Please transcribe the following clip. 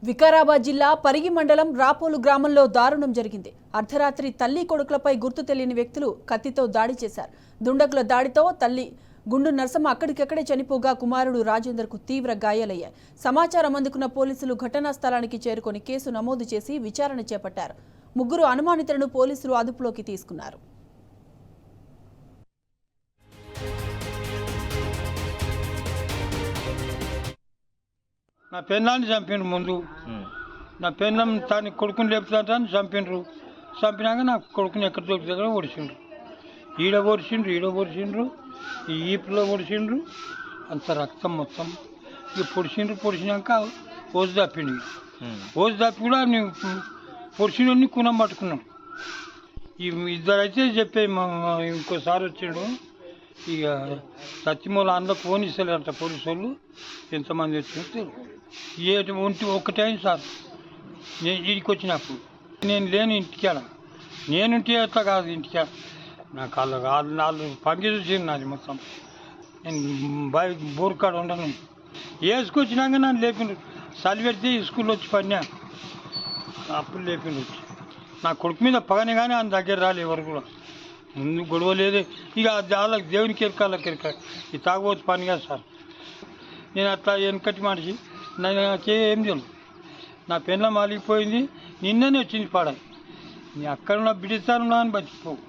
వికారాబాద్ జిల్లా పరిగి మండలం రాపోలు గ్రామంలో దారుణం జరిగింది. అర్ధరాత్రి తల్లి కొడుకులపై గుర్తు తెలియని వ్యక్తులు కత్తితో దాడి చేశారు. దుండగుల దాడితో తల్లి గుండు నరసమ్మ అక్కడికక్కడే చనిపోగా కుమారుడు రాజేందర్కు తీవ్ర గాయాలయ్యాయి. సమాచారం అందుకున్న పోలీసులు ఘటనా స్థలానికి చేరుకొని కేసు నమోదు చేసి విచారణ చేపట్టారు. ముగ్గురు అనుమానితులను పోలీసులు అదుపులోకి తీసుకున్నారు. నా పెళ్ళాన్ని చంపిండ్రు. ముందు నా పెళ్ళం తాని కొడుకుని లేపుతాని చంపిండ్రు. చంపినాక నా కొడుకుని ఎక్కడ దొరికితే ఒడిచిండ్రు. ఈడ పొడిచిండ్రు, ఈ ఈపులో పొడిచిండ్రు. అంత రక్తం మొత్తం ఇక పొడిచినాక ఓజు తప్పిండు. ఓజు తప్పి కూడా నేను పొడిచినోడిని కునం పట్టుకున్నాం. ఈ ఇద్దరు అయితే చెప్పే ఇంకోసారి వచ్చిండు. ఇక సత్యమూల అందులో ఫోన్ ఇస్తలేరంట పోలీసు వాళ్ళు. ఎంతమంది వచ్చిందో ఒక్కటే సార్ నేను ఇంటికి వచ్చినప్పుడు నేను లేని ఇంటికాడ నేనుంటే అట్లా కాదు ఇంటికాడ నాకు వాళ్ళు పంగి చూసింది నాది మొత్తం. నేను బోర్కాడ ఉండను. వేసుకొచ్చినాక నన్ను లేపిండు. చలి పెడితే స్కూల్లో వచ్చి పడినా అప్పుడు లేపిండు వచ్చి. నా కొడుకు మీద పగనే కానీ ఆయన దగ్గర రాలే ఎవరు కూడా. ముందు గొడవ లేదే. ఇక వాళ్ళకి దేవునికి ఎరకాలకి ఈ తాగబోతు పని కాదు సార్. నేను అట్లా వెనకటి మనిషి నాకేం తెలియదు. నా పెళ్ళం మాలిగిపోయింది. నిన్ననే వచ్చింది పాడాలి. నీ అక్కడ ఉన్న బిడిస్తాను అని బతికిపోవు.